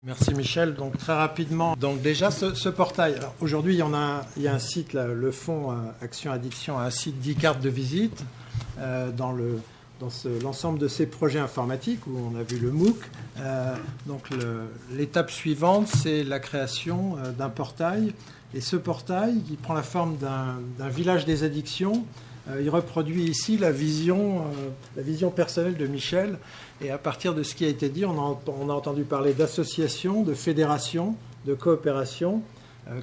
Merci Michel. Donc très rapidement, donc déjà ce portail. Alors, aujourd'hui, il y a un site, là, le fonds Action Addiction a un site 10 cartes de visite dans l'ensemble de ces projets informatiques où on a vu le MOOC. Donc l'étape suivante, c'est la création d'un portail. Et ce portail, qui prend la forme d'un village des addictions, il reproduit ici la vision personnelle de Michel. Et à partir de ce qui a été dit, on a entendu parler d'associations, de fédérations, de coopération.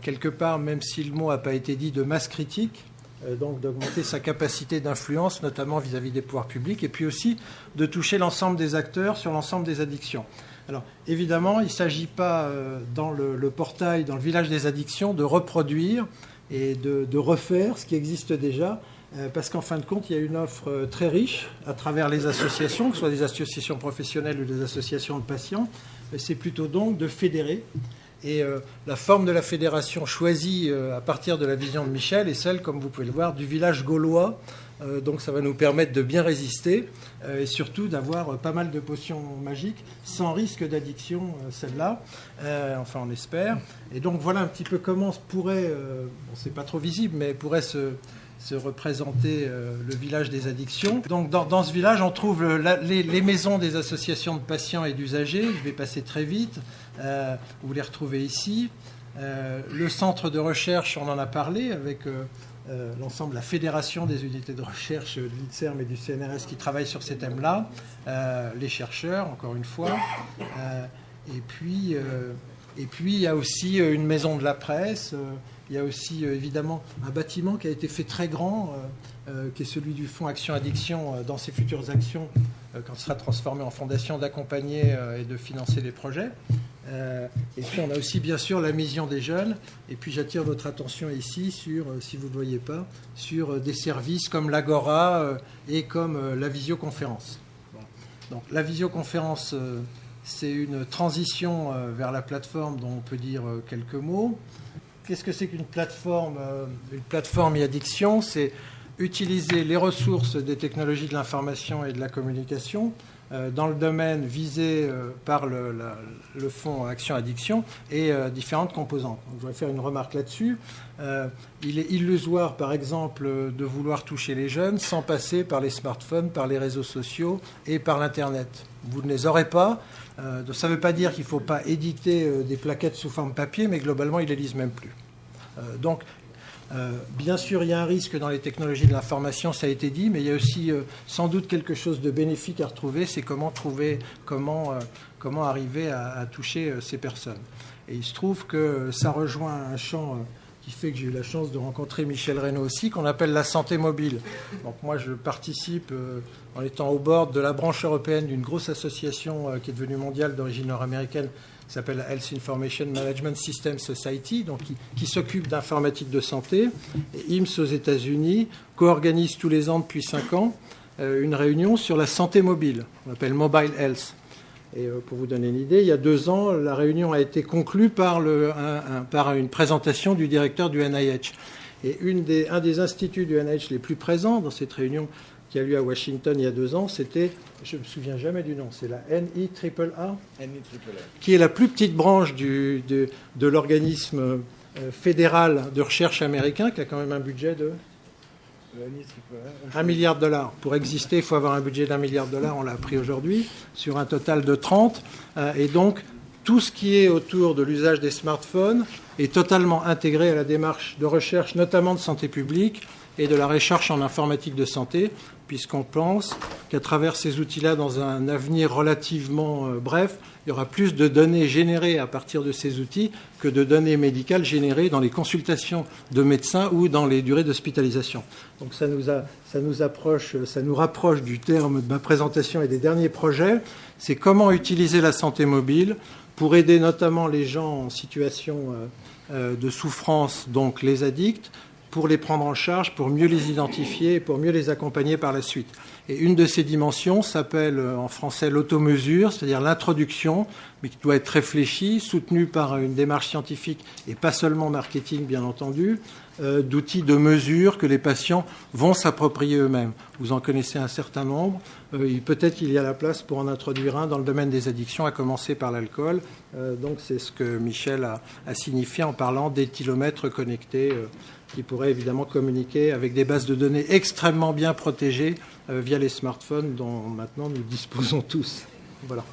Quelque part, même si le mot n'a pas été dit, de masse critique. Donc d'augmenter sa capacité d'influence, notamment vis-à-vis des pouvoirs publics, et puis aussi de toucher l'ensemble des acteurs sur l'ensemble des addictions. Alors évidemment, il ne s'agit pas dans le portail, dans le village des addictions, de reproduire et de refaire ce qui existe déjà, parce qu'en fin de compte, il y a une offre très riche à travers les associations, que ce soit des associations professionnelles ou des associations de patients. C'est plutôt donc de fédérer. Et la forme de la fédération choisie à partir de la vision de Michel est celle, comme vous pouvez le voir, du village gaulois. Donc ça va nous permettre de bien résister et surtout d'avoir pas mal de potions magiques sans risque d'addiction, celle-là. Enfin, on espère. Et donc voilà un petit peu comment pourrait, bon, c'est pas trop visible, mais pourrait se représenter le village des addictions. Donc dans ce village, on trouve les maisons des associations de patients et d'usagers. Je vais passer très vite. Vous les retrouvez ici. Le centre de recherche, on en a parlé avec l'ensemble, la fédération des unités de recherche de l'INSERM et du CNRS qui travaillent sur ces thèmes-là. Les chercheurs, encore une fois. Et puis, il y a aussi une maison de la presse. Il y a aussi évidemment un bâtiment qui a été fait très grand, qui est celui du fonds Action Addiction dans ses futures actions, quand ce sera transformé en fondation, d'accompagner et de financer des projets. Et puis on a aussi bien sûr la mission des jeunes. Et puis j'attire votre attention ici sur, si vous ne le voyez pas, sur des services comme l'Agora et comme la visioconférence. Donc la visioconférence, c'est une transition vers la plateforme dont on peut dire quelques mots. Qu'est-ce que c'est qu'une plateforme? Une plateforme e-addiction, c'est utiliser les ressources des technologies de l'information et de la communication dans le domaine visé par le fonds Action Addiction et différentes composantes. Donc, je voudrais faire une remarque là-dessus. Il est illusoire, par exemple, de vouloir toucher les jeunes sans passer par les smartphones, par les réseaux sociaux et par l'Internet. Vous ne les aurez pas. Ça ne veut pas dire qu'il ne faut pas éditer des plaquettes sous forme papier, mais globalement, ils ne les lisent même plus. Donc, bien sûr, il y a un risque dans les technologies de l'information, ça a été dit, mais il y a aussi sans doute quelque chose de bénéfique à retrouver, c'est comment arriver à toucher ces personnes. Et il se trouve que ça rejoint un champ qui fait que j'ai eu la chance de rencontrer Michel Reynaud aussi, qu'on appelle la santé mobile. Donc moi, je participe en étant au board de la branche européenne d'une grosse association qui est devenue mondiale d'origine nord-américaine, qui s'appelle la Health Information Management System Society, donc qui s'occupe d'informatique de santé. Et IMSS aux États-Unis co-organise tous les ans depuis 5 ans une réunion sur la santé mobile, on appelle Mobile Health. Et pour vous donner une idée, il y a 2 ans, la réunion a été conclue par une présentation du directeur du NIH. Et un des instituts du NIH les plus présents dans cette réunion qui a lieu à Washington il y a 2 ans, c'était, je ne me souviens jamais du nom, c'est la NIAAA, qui est la plus petite branche de l'organisme fédéral de recherche américain, qui a quand même un budget de $1 milliard. Pour exister, il faut avoir un budget d'$1 milliard, on l'a appris aujourd'hui, sur un total de 30. Et donc, tout ce qui est autour de l'usage des smartphones est totalement intégré à la démarche de recherche, notamment de santé publique, et de la recherche en informatique de santé, puisqu'on pense qu'à travers ces outils-là, dans un avenir relativement bref, il y aura plus de données générées à partir de ces outils que de données médicales générées dans les consultations de médecins ou dans les durées d'hospitalisation. Donc ça nous rapproche du terme de ma présentation et des derniers projets. C'est comment utiliser la santé mobile pour aider notamment les gens en situation de souffrance, donc les addicts, pour les prendre en charge, pour mieux les identifier et pour mieux les accompagner par la suite. Et une de ces dimensions s'appelle en français l'automesure, c'est-à-dire l'introduction, mais qui doit être réfléchie, soutenue par une démarche scientifique et pas seulement marketing, bien entendu, d'outils de mesure que les patients vont s'approprier eux-mêmes. Vous en connaissez un certain nombre. Peut-être qu'il y a la place pour en introduire un dans le domaine des addictions, à commencer par l'alcool. Donc c'est ce que Michel a signifié en parlant des kilomètres connectés qui pourraient évidemment communiquer avec des bases de données extrêmement bien protégées via les smartphones dont maintenant nous disposons tous. Voilà.